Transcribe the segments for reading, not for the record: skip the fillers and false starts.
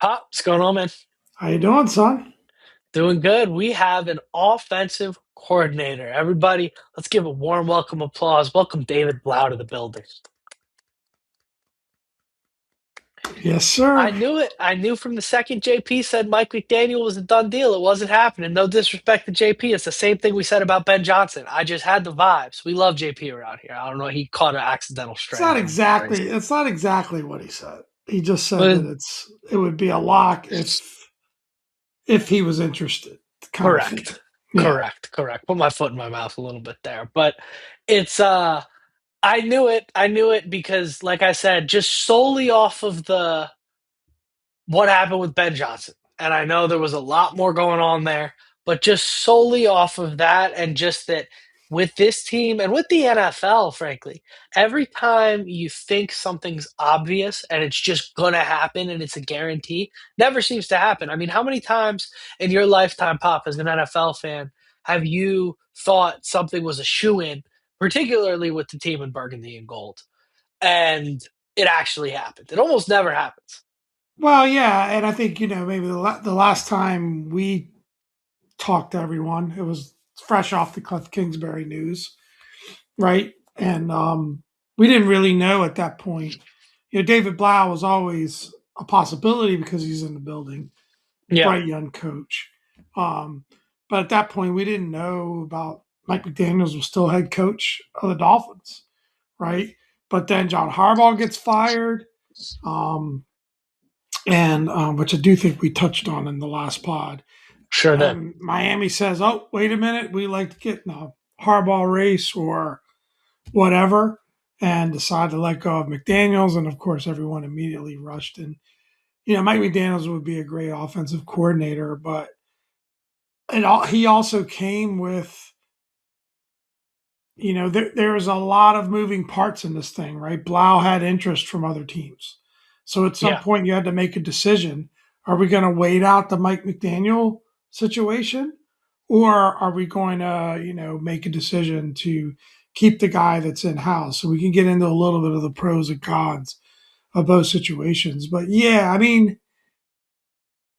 Pop, what's going on, man? How you doing, son? Doing good. We have an offensive coordinator. Everybody, let's give a warm welcome applause. Welcome David Blough to the building. Yes, I sir. knew it. I knew from the second JP said Mike McDaniel was a done deal. It wasn't happening. No disrespect to JP. It's the same thing we said about Ben Johnson. I just had the vibes. We love JP around here. I don't know. He caught an accidental It's stray. not I don't know what phrase. exactly. It's not exactly what he said. He just said But that it would be a lock if he was interested, kind of thing. correct. Yeah. Correct. Put my foot in my mouth a little bit there. But it's I knew it. I knew it because, like I said, just solely off of the what happened with Ben Johnson. And I know there was a lot more going on there, but just solely off of that, and just that with this team and with the NFL, frankly, every time you think something's obvious and it's just going to happen and it's a guarantee, never seems to happen. I mean, how many times in your lifetime, Pop, as an NFL fan, have you thought something was a shoe in, particularly with the team in burgundy and gold, and it actually happened? It almost never happens. Well, yeah, and I think maybe the last time we talked to everyone, it was fresh off the Cliff Kingsbury news, right? And we didn't really know at that point. David Blau was always a possibility because he's in the building. Yeah. Bright young coach. Um, but at that point, we didn't know about Mike McDaniels was still head coach of the Dolphins, right? But then John Harbaugh gets fired, um, and which I do think we touched on in the last pod. Sure did. And Miami says, "Oh, wait a minute, we like to get in a Harbaugh race or whatever," and decide to let go of McDaniels. And of course, everyone immediately rushed. And Mike McDaniels would be a great offensive coordinator, but he also came with there's a lot of moving parts in this thing, right? Blau had interest from other teams, so at some Yeah. point you had to make a decision. Are we going to wait out the Mike McDaniel situation, or are we going to make a decision to keep the guy that's in house? So we can get into a little bit of the pros and cons of both situations. But yeah, I mean,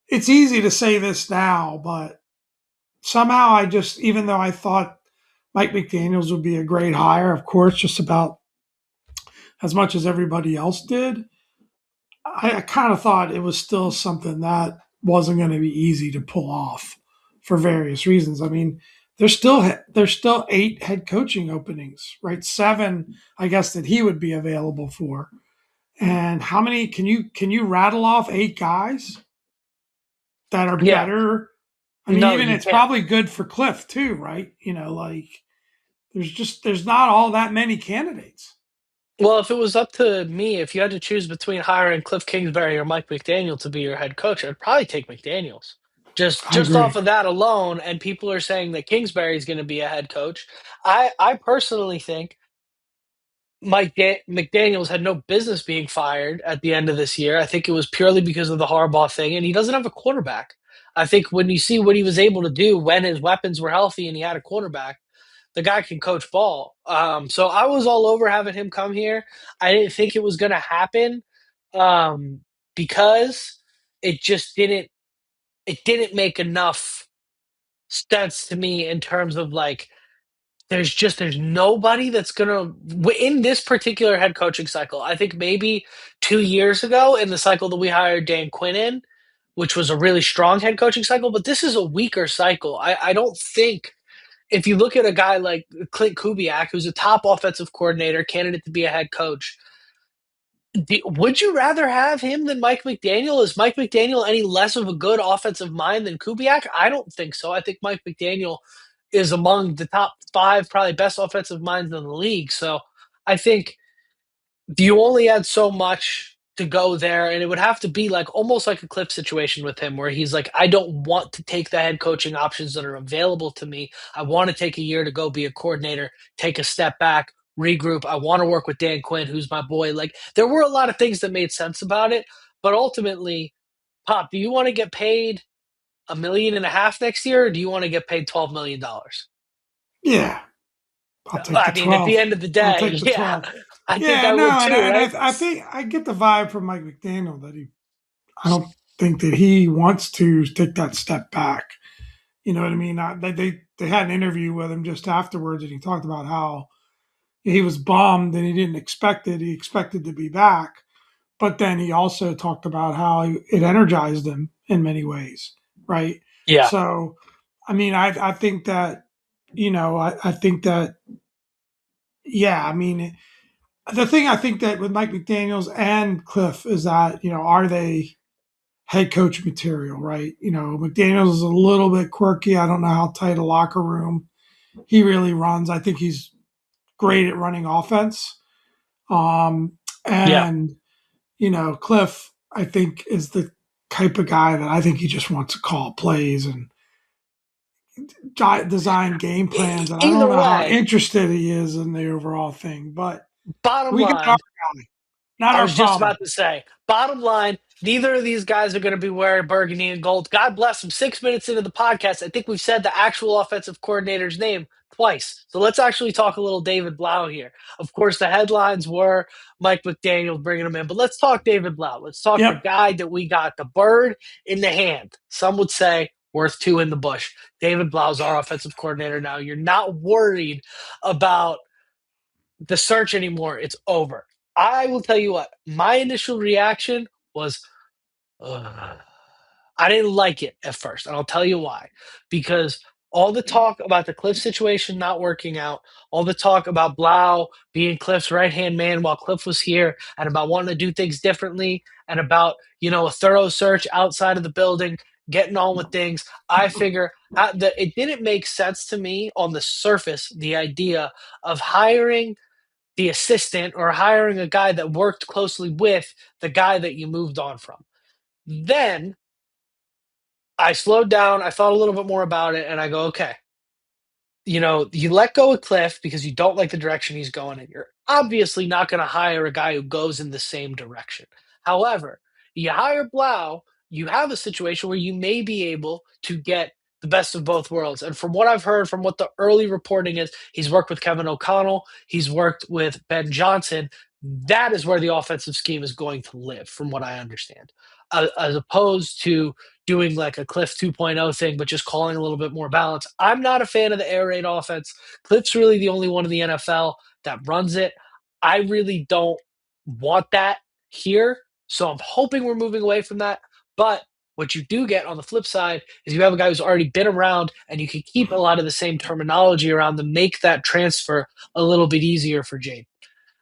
it's easy to say this now, but somehow I just, even though I thought Mike McDaniels would be a great hire, of course, just about as much as everybody else did, I kind of thought it was still something that wasn't going to be easy to pull off for various reasons. I mean, there's still 8 head coaching openings, right? 7, I guess, that he would be available for. And how many can you rattle off 8 guys that are Yeah. better? I mean, No, even you it's can't. probably good for Cliff too, right? Like there's not all that many candidates. Well, if it was up to me, if you had to choose between hiring Cliff Kingsbury or Mike McDaniel to be your head coach, I'd probably take McDaniels. I Just off agree. of that alone, and people are saying that Kingsbury is going to be a head coach. I personally think McDaniels had no business being fired at the end of this year. I think it was purely because of the Harbaugh thing, and he doesn't have a quarterback. I think when you see what he was able to do when his weapons were healthy and he had a quarterback, the guy can coach ball. So I was all over having him come here. I didn't think it was going to happen um, because it just didn't. It didn't make enough sense to me in terms of like there's nobody that's gonna in this particular head coaching cycle. I think maybe 2 years ago in the cycle that we hired Dan Quinn in, which was a really strong head coaching cycle, but this is a weaker cycle. I don't think if you look at a guy like Clint Kubiak, who's a top offensive coordinator, candidate to be a head coach, would you rather have him than Mike McDaniel? Is Mike McDaniel any less of a good offensive mind than Kubiak? I don't think so. I think Mike McDaniel is among the top five, probably best offensive minds in the league. So I think you only had so much to go there, and it would have to be like almost like a Cliff situation with him, where he's like, I don't want to take the head coaching options that are available to me. I want to take a year to go be a coordinator, take a step back, regroup. I want to work with Dan Quinn, who's my boy. Like there were a lot of things that made sense about it, but ultimately, Pop, do you want to get paid 1.5 million next year, or do you want to get paid $12 million? Yeah, I'll take the I mean, at the 12. end of the I'll day, take the yeah, 12. I think Yeah, I no, would and, too, and right? I think I get the vibe from Mike McDaniel that I don't. think that he wants to take that step back. You know what I mean? They had an interview with him just afterwards, and he talked about how he was bummed and he didn't expect it. He expected to be back, but then he also talked about how it energized him in many ways, right? Yeah, So, I mean, I think that, I think that, yeah, I mean, the thing I think that with Mike McDaniels and Cliff is that, are they head coach material, right? McDaniels is a little bit quirky. I don't know how tight a locker room he really runs. I think he's great at running offense. yeah. And Cliff, I think, is the type of guy that I think he just wants to call plays and design game plans. And I don't Either know how way, interested he is in the overall thing, but bottom we got our line, guy, not I our was just problem. about to say, bottom line, neither of these guys are going to be wearing burgundy and gold. God bless them. 6 minutes into the podcast, I think we've said the actual offensive coordinator's name twice. So let's actually talk a little David Blough here. Of course, the headlines were Mike McDaniel bringing him in, but let's talk David Blough. Let's talk the Yep. guy that we got, the bird in the hand. Some would say worth two in the bush. David Blough's our offensive coordinator now. You're not worried about the search anymore. It's over. I will tell you what, my initial reaction was, ugh. I didn't like it at first, and I'll tell you why. Because all the talk about the Cliff situation not working out, all the talk about Blau being Cliff's right hand man while Cliff was here, and about wanting to do things differently, and about a thorough search outside of the building, getting on with things. I figure that it didn't make sense to me on the surface. The idea of hiring the assistant or hiring a guy that worked closely with the guy that you moved on from. Then I slowed down, I thought a little bit more about it, and I go, okay, you let go of Cliff because you don't like the direction he's going, and you're obviously not going to hire a guy who goes in the same direction. However, you hire Blau, you have a situation where you may be able to get the best of both worlds. And from what I've heard, from what the early reporting is, he's worked with Kevin O'Connell, he's worked with Ben Johnson. That is where the offensive scheme is going to live, from what I understand, as opposed to doing like a Cliff 2.0 thing, but just calling a little bit more balance. I'm not a fan of the air raid offense. Cliff's really the only one in the NFL that runs it. I really don't want that here. So I'm hoping we're moving away from that. But what you do get on the flip side is you have a guy who's already been around and you can keep a lot of the same terminology around to make that transfer a little bit easier for Jade.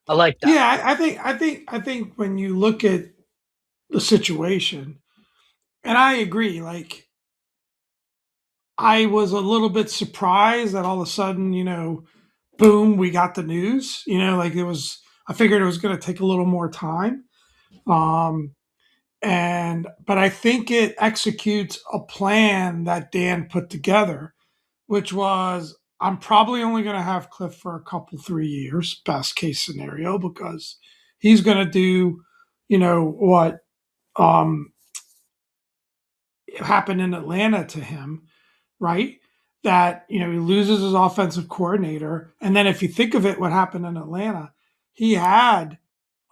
I like that. Yeah, I think when you look at the situation, and I agree, like I was a little bit surprised that all of a sudden, boom, we got the news. Like I figured it was going to take a little more time. Um, but I think it executes a plan that Dan put together, which was I'm probably only going to have Cliff for a couple, 3 years, best case scenario, because he's going to do, what um, happened in Atlanta to him, right? That, he loses his offensive coordinator. And then if you think of it, what happened in Atlanta, he had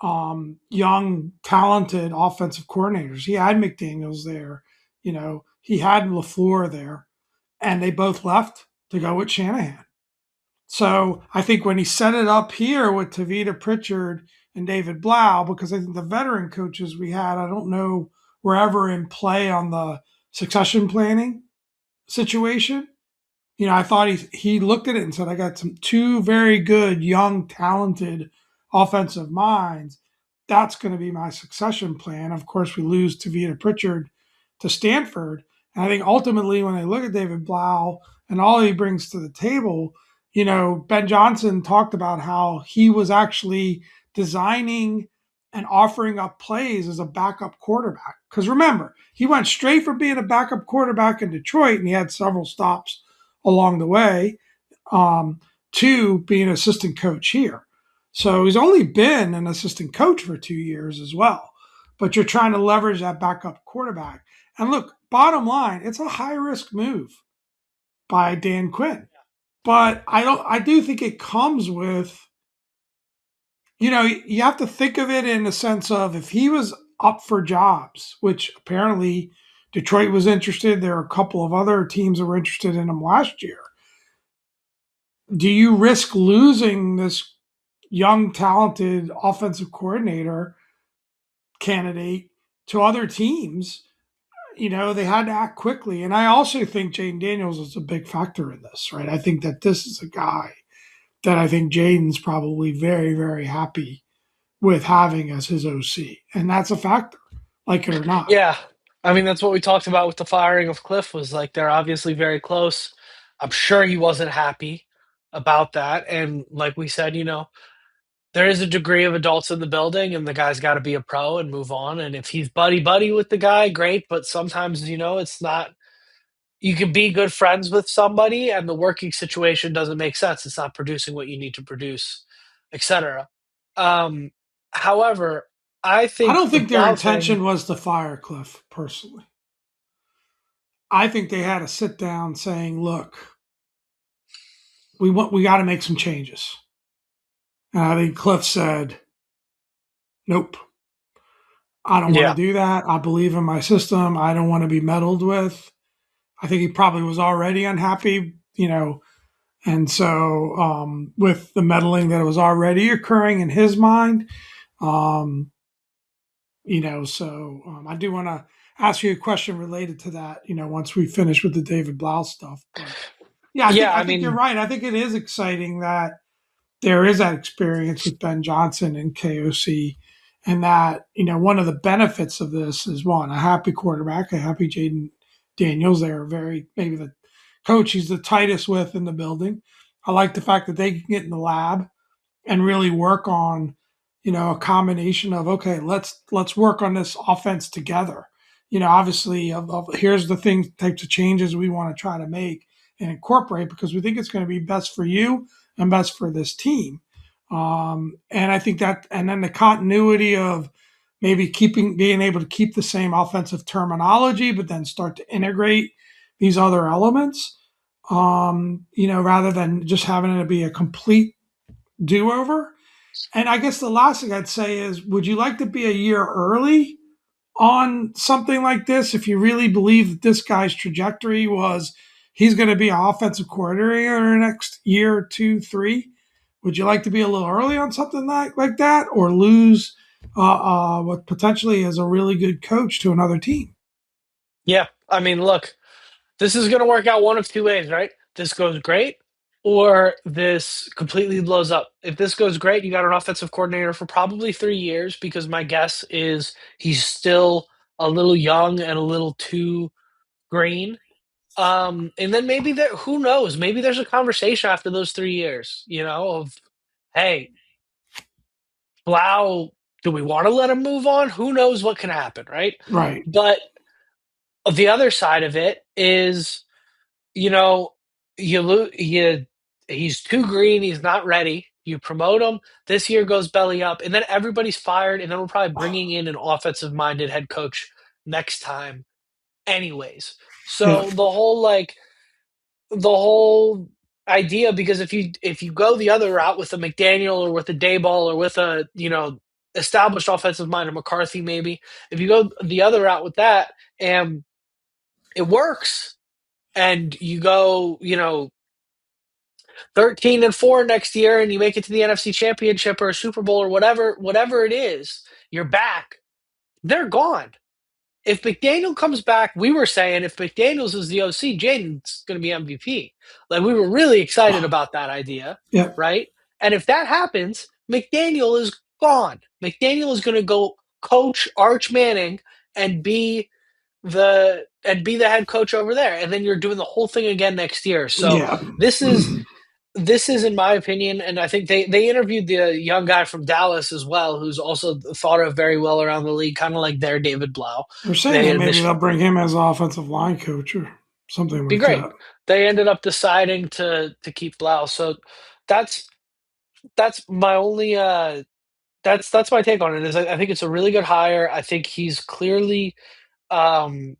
young, talented offensive coordinators. He had McDaniels there, he had LaFleur there, and they both left to go with Shanahan. So I think when he set it up here with Tavita Pritchard and David Blau, because I think the veteran coaches we had, I don't know, were ever in play on the succession planning situation. I thought he looked at it and said, I got two very good, young, talented offensive minds. That's going to be my succession plan. Of course, we lose Tavita Pritchard to Stanford. And I think ultimately, when they look at David Blau and all he brings to the table, Ben Johnson talked about how he was actually designing and offering up plays as a backup quarterback. Because remember, he went straight from being a backup quarterback in Detroit and he had several stops along the way um, to being an assistant coach here. So he's only been an assistant coach for 2 years as well. But you're trying to leverage that backup quarterback. And look, bottom line, it's a high risk move by Dan Quinn. But I do think it comes with, you have to think of it in the sense of if he was up for jobs, which apparently Detroit was interested. There are a couple of other teams that were interested in him last year. Do you risk losing this young, talented offensive coordinator candidate to other teams? They had to act quickly. And I also think Jaden Daniels is a big factor in this, right? I think that this is a guy that I think Jaden's probably very, very happy with having as his OC. And that's a factor, like it or not. Yeah. I mean, that's what we talked about with the firing of Cliff was like they're obviously very close. I'm sure he wasn't happy about that. And like we said, there is a degree of adults in the building and the guy's got to be a pro and move on. And if he's buddy buddy with the guy, great. But sometimes, it's not, you can be good friends with somebody and the working situation doesn't make sense. It's not producing what you need to produce, etc. Um, however, I I think don't the think their Blau thing, intention was to fire Cliff personally. I think they had to sit down saying, look, we got to make some changes. And I think Cliff said, nope, I don't want to yeah. do that. I believe in my system. I don't want to be meddled with. I think he probably was already unhappy, and so with the meddling that was already occurring in his mind, um, I do want to ask you a question related to that, once we finish with the David Blau stuff. But yeah, I think Yeah, I I think you're mean, right. I think it is exciting that there is that experience with Ben Johnson and KOC. And that, one of the benefits of this is one, a happy quarterback, a happy Jaden Daniels. They're very, maybe the coach he's the tightest with in the building. I like the fact that they can get in the lab and really work on, a combination of, okay, let's work on this offense together. Obviously here's the things, types of changes we want to try to make and incorporate because we think it's going to be best for you and best for this team. And I think that, and then the continuity of maybe being able to keep the same offensive terminology, but then start to integrate these other elements, rather than just having it be a complete do over. And I guess the last thing I'd say is, would you like to be a year early on something like this if you really believe that this guy's trajectory was he's going to be an offensive coordinator in the next year, two, three? Would you like to be a little early on something like that, or lose what potentially is a really good coach to another team? yeah. I mean, look, this is going to work out one of two ways, right? This goes great or this completely blows up. If this goes great, you got an offensive coordinator for probably 3 years because my guess is he's still a little young and a little too green. And then maybe there, who knows? Maybe there's a conversation after those 3 years, of hey, Blau, do we want to let him move on? Who knows what can happen, right? Right. But the other side of it is, you know, he's too green, he's not ready. You promote him, this year goes belly up, and then everybody's fired, and then we're probably bringing in an offensive-minded head coach next time anyways. Yeah. So the whole idea, because if you go the other route with a McDaniel or with a Dayball or with a established offensive mind or McCarthy maybe, if you go the other route with that and it works and you go 13-4 next year and you make it to the NFC Championship or a Super Bowl or whatever it is, you're back. They're gone. If McDaniel comes back, we were saying if McDaniels is the OC, Jaden's going to be MVP. Like we were really excited about that idea, Yeah. right? And if that happens, McDaniel is gone. McDaniel is going to go coach Arch Manning and be the head coach over there, and then you're doing the whole thing again next year. So Yeah. this is this is, in my opinion, and I think they interviewed the young guy from Dallas as well, who's also thought of very well around the league, kind of like their David Blau. They're saying They that had maybe this they'll bring him as offensive line coach or something be like great. that. They ended up deciding to keep Blau, so that's that's my only that's my take on it. Is I think it's a really good hire. I think he's clearly um,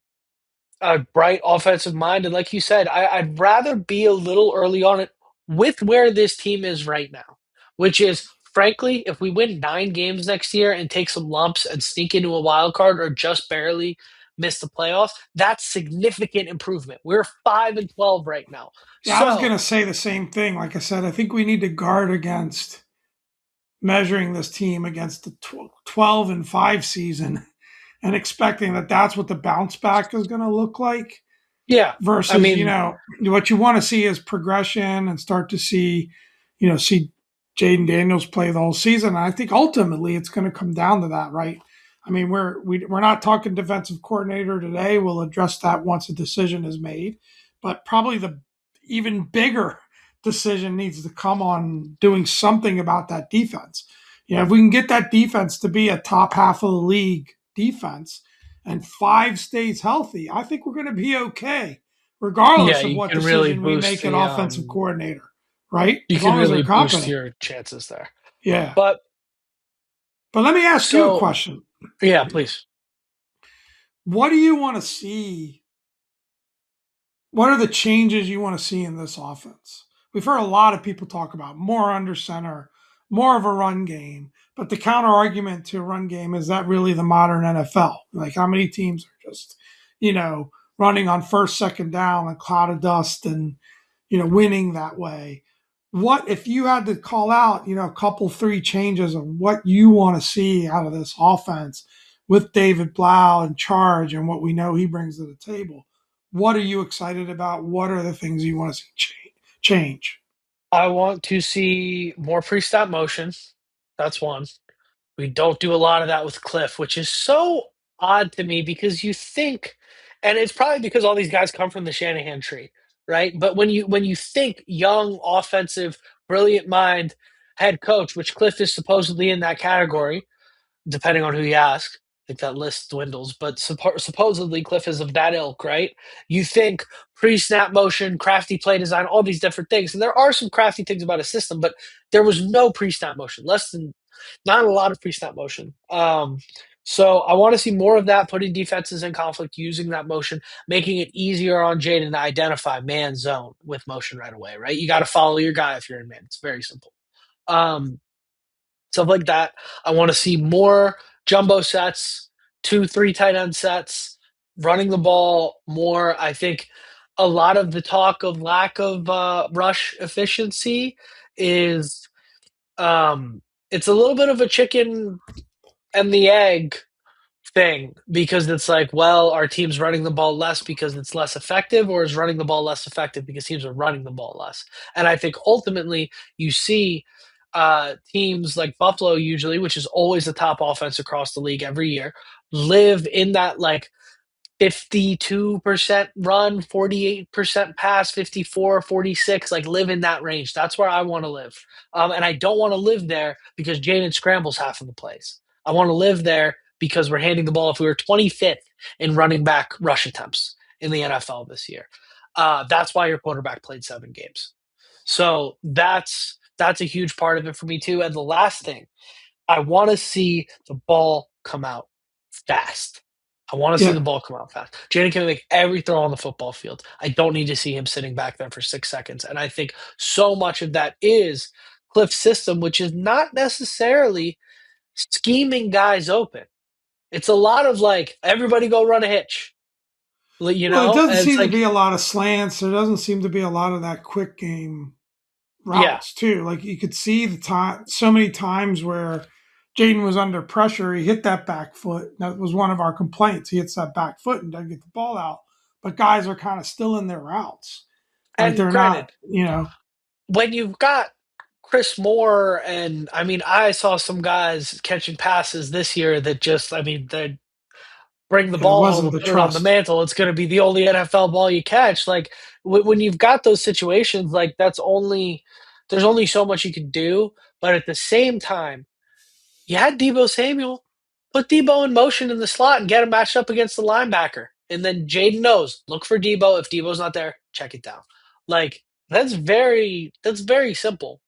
a bright offensive mind, and like you said, I'd rather be a little early on it with where this team is right now, which is frankly, if we win 9 games next year and take some lumps and sneak into a wild card or just barely miss the playoffs, that's significant improvement. We're 5-12 right now. Yeah, I was going So to say the same thing. Like I said, I think we need to guard against measuring this team against the 12-5 season and expecting that that's what the bounce back is going to look like yeah, I versus, mean, what you want to see is progression and start to see Jaden Daniels play the whole season. And I think ultimately it's going to come down to that, right? I mean, we're not talking defensive coordinator today. We'll address that once a decision is made, but probably the even bigger decision needs to come on doing something about that defense. If we can get that defense to be a top half of the league defense, and 5 stays healthy, I think we're going to be okay, yeah, regardless of you what can really decision we boost make at the offensive coordinator, right? you As can long as they're really boost competent. your chances there. Yeah. But But let me ask you a so question. yeah, please. What do you want to see? What are the changes you want to see in this offense? We've heard a lot of people talk about more under center, more of a run game. But the counter argument to a run game is that really the modern NFL? Like, how many teams are just, running on first, second down, a cloud of dust, and winning that way? What if you had to call out, a couple, three changes of what you want to see out of this offense with David Blough in charge and what we know he brings to the table? What are you excited about? What are the things you want to see change? I want to see more pre-snap motion. That's one. We don't do a lot of that with Cliff, which is so odd to me because you think, and it's probably because all these guys come from the Shanahan tree, right? But when you think young, offensive, brilliant mind head coach, which Cliff is supposedly in that category, depending on who you ask. I think that list dwindles, but supposedly Cliff is of that ilk, right? You think pre-snap motion, crafty play design, all these different things, and there are some crafty things about a system, but there was no pre-snap motion, not a lot of pre-snap motion. So I want to see more of that, putting defenses in conflict, using that motion, making it easier on Jaden to identify man zone with motion right away, right? You got to follow your guy if you're in man. It's very simple. Um, Stuff like that. I want to see more jumbo sets, 2, 3 tight end sets, running the ball more. I think a lot of the talk of lack of rush efficiency is it's a little bit of a chicken and the egg thing because it's like, well, our team's running the ball less because it's less effective, or is running the ball less effective because teams are running the ball less? And I think ultimately you see teams like Buffalo, usually, which is always the top offense across the league every year, live in that like 52% run, 48% pass, 54, 46, like live in that range. That's where I want to live. And I don't want to live there because Jaden scrambles half of the plays. I want to live there because we're handing the ball. If we were 25th in running back rush attempts in the NFL this year, that's why your quarterback played 7 games. So that's a huge part of it for me too. And the last thing, I want to see the ball come out fast. I want to see Yeah. the ball come out fast. Jaden can make every throw on the football field. I don't need to see him sitting back there for 6 seconds. And I think so much of that is Cliff's system, which is not necessarily scheming guys open. It's a lot of like, everybody go run a hitch, Well, it doesn't And it's seem to like, be a lot of slants. There doesn't seem to be a lot of that quick game yeah. routes too. Like you could see the time so many times where Jaden was under pressure, he hit that back foot. That was one of our complaints. He hits that back foot and doesn't get the ball out. But guys are kind of still in their routes, right? And They're not, granted, when you've got Chris Moore, and I mean, I saw some guys catching passes this year that just, I mean, they bring the it ball home wasn't and the put it on the trust. mantle. It's going to be the only NFL ball you catch. Like when you've got those situations, like there's only so much you can do. But at the same time, you had Debo Samuel. Put Debo in motion in the slot and get him matched up against the linebacker. And then Jaden knows, look for Debo. If Debo's not there, check it down. Like that's very simple.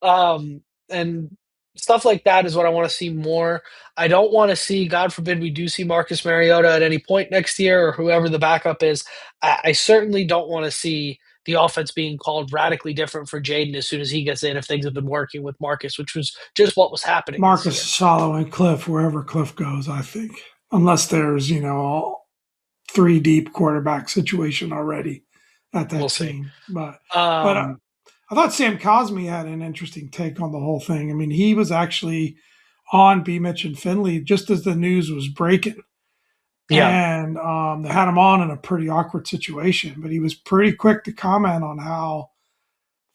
Um, and stuff like that is what I want to see more. I don't want to see, God forbid, we do see Marcus Mariota at any point next year or whoever the backup is. I certainly don't want to see the offense being called radically different for Jaden as soon as he gets in, if things have been working with Marcus, which was just what was happening this Marcus year. is following Cliff wherever Cliff goes, I think. Unless there's, a three deep quarterback situation already at We'll that see. team. But Um, I thought Sam Cosmi had an interesting take on the whole thing. I mean, he was actually on B. Mitch and Finley just as the news was breaking. yeah, And they had him on in a pretty awkward situation, but he was pretty quick to comment on how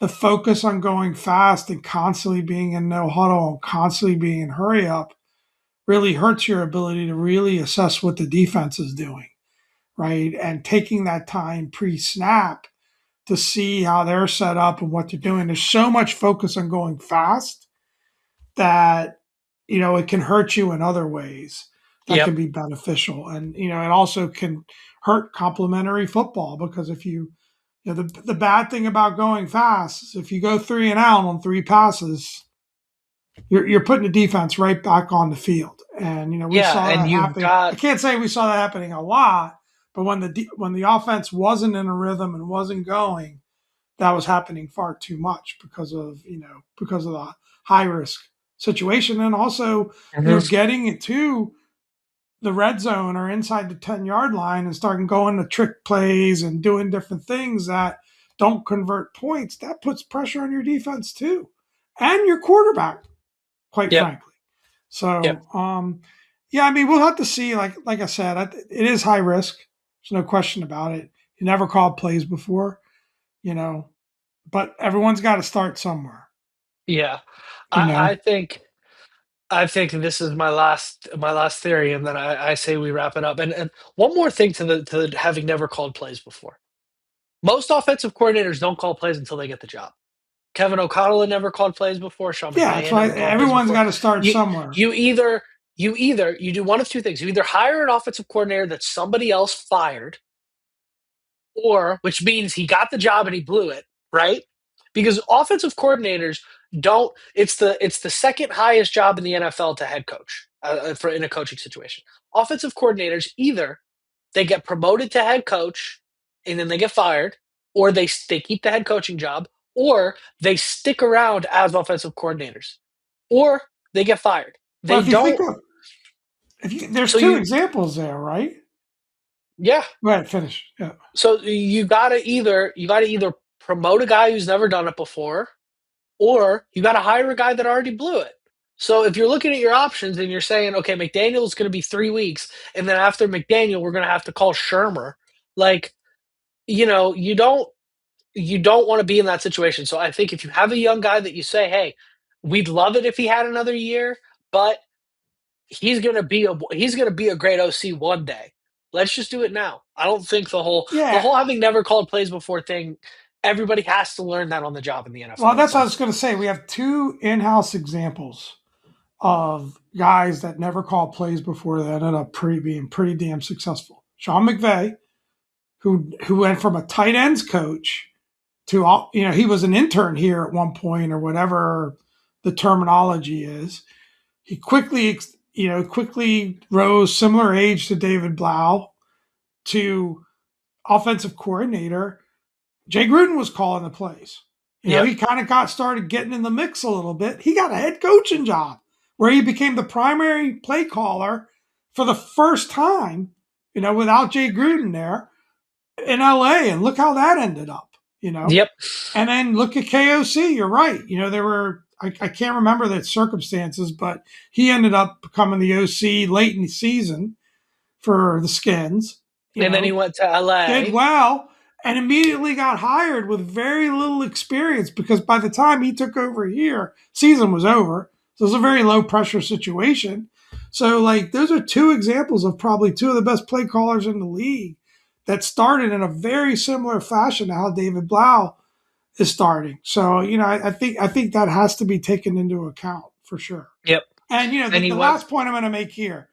the focus on going fast and constantly being in no huddle and constantly being in hurry up really hurts your ability to really assess what the defense is doing, right? And taking that time pre snap to see how they're set up and what they're doing. There's so much focus on going fast that, it can hurt you in other ways that yep, can be beneficial. And, it also can hurt complementary football because if the bad thing about going fast is if you go 3 and out on 3 passes, you're putting the defense right back on the field. And we yeah, saw and that you've happening. I got can't say we saw that happening a lot, but when the offense wasn't in a rhythm and wasn't going, that was happening far too much because of the high risk situation, and also mhm. getting it to the red zone or inside the 10-yard line and starting going to trick plays and doing different things that don't convert points. That puts pressure on your defense too, and your quarterback, quite Yep, frankly. yep, So, yeah, I mean, we'll have to see. Like I said, it is high risk. There's no question about it. You never called plays before, you know, but everyone's got to start somewhere, yeah. you I know. think I think this is my last theory, and then I say we wrap it up. And one more thing to the having never called plays before. Most offensive coordinators don't call plays until they get the job. Kevin O'Connell had never called plays before. Sean Yeah, McVay that's had why never called plays everyone's before. got to start You somewhere. you do one of two things. You either hire an offensive coordinator that somebody else fired, or which means he got the job and he blew it, right? Because offensive coordinators don't. It's the second highest job in the NFL to head coach for in a coaching situation. Offensive coordinators either they get promoted to head coach and then they get fired, or they keep the head coaching job, or they stick around as offensive coordinators, or they get fired. Well, They if you think don't. of there's So two you, examples there, right? yeah. Go ahead, finish. Yeah, So you gotta either promote a guy who's never done it before, or you got to hire a guy that already blew it. So if you're looking at your options and you're saying, okay, McDaniel's going to be 3 weeks, and then after McDaniel, we're going to have to call Shermer, like you don't want to be in that situation. So I think if you have a young guy that you say, hey, we'd love it if he had another year, but he's gonna be a great OC one day. Let's just do it now. I don't think the whole yeah. having never called plays before thing. Everybody has to learn that on the job in the Well, NFL. that's what I So was going to say. We have two in-house examples of guys that never called plays before that ended up being pretty damn successful. Sean McVay, who went from a tight ends coach to all, he was an intern here at one point or whatever the terminology is. He quickly rose similar age to David Blough to offensive coordinator. Jay Gruden was calling the plays. yep, He kind of got started getting in the mix a little bit. He got a head coaching job where he became the primary play caller for the first time, without Jay Gruden there in LA. And look how that ended up, you know. yep. And then look at KOC. You're right. There were, I can't remember the circumstances, but he ended up becoming the OC late in the season for the Skins, And then he went to did LA. well, and immediately got hired with very little experience because by the time he took over here, season was over. So it was a very low pressure situation. So, like, those are two examples of probably two of the best play callers in the league that started in a very similar fashion to how David Blau is starting. So, I think that has to be taken into account for sure. Yep. And And he the went. last point I'm going to make here,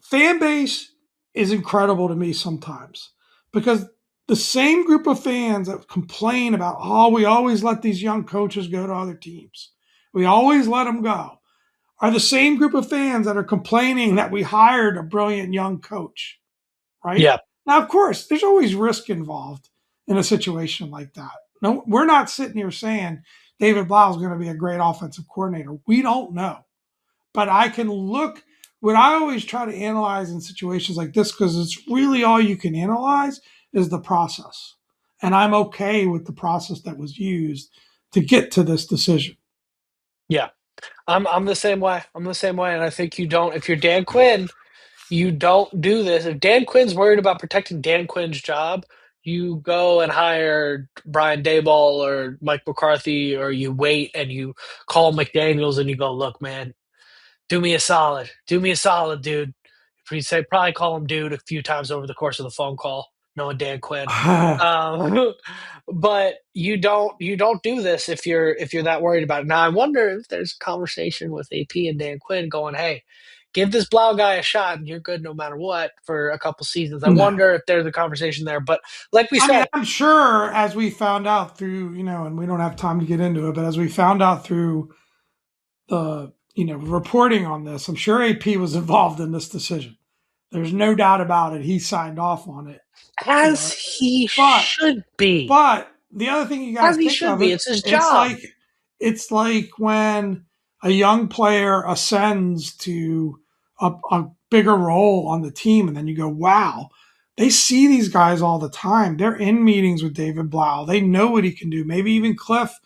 fan base is incredible to me sometimes because the same group of fans that complain about, oh, we always let these young coaches go to other teams, we always let them go, are the same group of fans that are complaining that we hired a brilliant young coach, right? Yeah. Now, of course, there's always risk involved in a situation like that. No, we're not sitting here saying David Blau is going to be a great offensive coordinator. We don't know. But I can look, what I always try to analyze in situations like this, because it's really all you can analyze, is the process. And I'm okay with the process that was used to get to this decision. Yeah. I'm the same way. I'm the same way, and I think you don't if you're Dan Quinn, you don't do this. If Dan Quinn's worried about protecting Dan Quinn's job, you go and hire Brian Daboll or Mike McCarthy, or you wait and you call McDaniels and you go, "Look, man, do me a solid. Do me a solid, dude." If you say probably call him dude a few times over the course of the phone call, knowing Dan Quinn. Um, but you don't do this if you're that worried about it. Now I wonder if there's a conversation with AP and Dan Quinn going, "Hey, give this Blau guy a shot, and you're good no matter what for a couple seasons." I No. wonder if there's a conversation there. But like we I mean, said, I'm sure as we found out through, and we don't have time to get into it, but as we found out through the, reporting on this, I'm sure AP was involved in this decision. There's no doubt about it. He signed off on it, as he but should be, But the other thing you got as to he think should of be, it, it's his it's job. like it's like when a young player ascends to a bigger role on the team, and then you go, "Wow, they see these guys all the time. They're in meetings with David Blau. They know what he can do." Maybe even Cliff,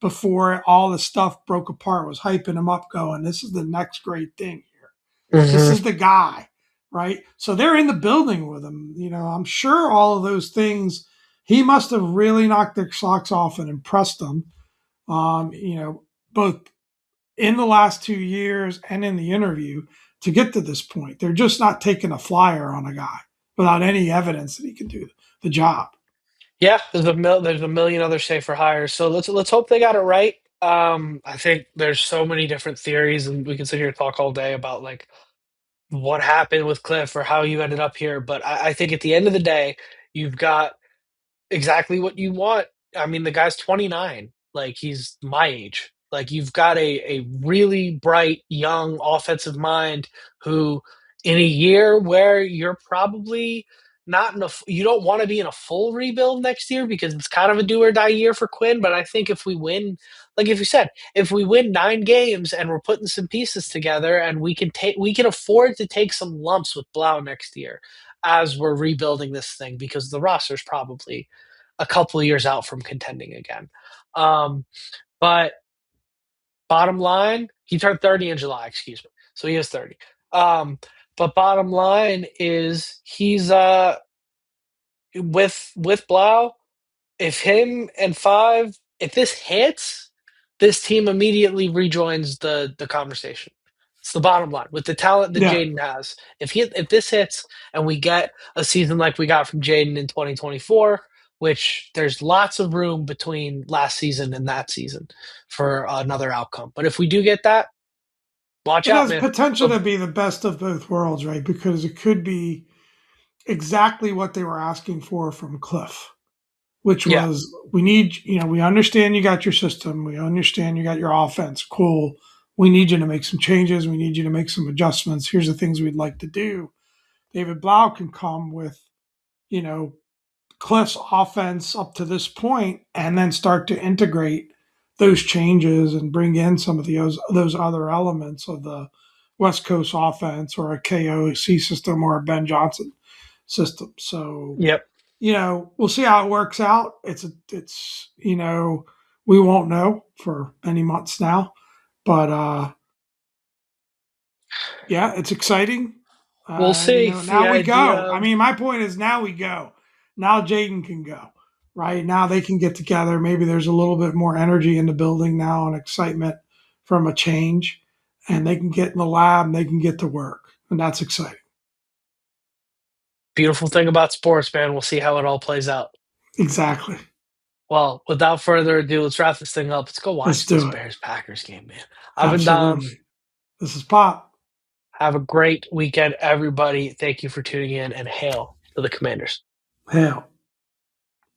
before all the stuff broke apart, was hyping him up, going, "This is the next great thing here. This Mhm. is the guy." Right? So they're in the building with him. I'm sure all of those things, he must have really knocked their socks off and impressed them. Both in the last 2 years and in the interview to get to this point. They're just not taking a flyer on a guy without any evidence that he can do the job. Yeah, there's a million other safer hires. So let's hope they got it right. I think there's so many different theories, and we can sit here and talk all day about like what happened with Cliff or how you ended up here. But I think at the end of the day, you've got exactly what you want. I mean, the guy's 29. Like he's my age. Like you've got a really bright young offensive mind who in a year where you're probably not in a you don't want to be in a full rebuild next year because it's kind of a do or die year for Quinn, but I think if we win, like if you said, if we win 9 games and we're putting some pieces together and we can afford to take some lumps with Blau next year as we're rebuilding this thing because the roster's probably a couple of years out from contending again. But bottom line, he turned 30 in July, excuse me. So he is 30. Um, but bottom line is he's with Blau, if him and five, if this hits, this team immediately rejoins the conversation. It's the bottom line with the talent that Yeah. Jaden has. If this hits and we get a season like we got from Jaden in 2024, which there's lots of room between last season and that season for another outcome. But if we do get that, watch It out, has man. potential But to be the best of both worlds, right? Because it could be exactly what they were asking for from Cliff, which yeah, was, we understand you got your system. We understand you got your offense. Cool. We need you to make some changes. We need you to make some adjustments. Here's the things we'd like to do. David Blau can come with, you know, Cliff's offense up to this point and then start to integrate those changes and bring in some of those other elements of the West Coast offense, or a KOC system, or a Ben Johnson system. So, yep. we'll see how it works out. We won't know for many months now, but yeah, it's exciting. We'll see. The Now we idea go. I of mean, my point is, now we go. Now Jaden can go. Right now they can get together. Maybe there's a little bit more energy in the building now and excitement from a change, and they can get in the lab and they can get to work, and that's exciting. beautiful thing about sports, man. We'll see how it all plays out. Exactly. Well, without further ado, let's wrap this thing up. Let's go Let's watch this do it. Bears Packers game, man. I've been Absolutely. This is Pop. Have a great weekend, everybody. Thank you for tuning in, and hail to the Commanders. Hell.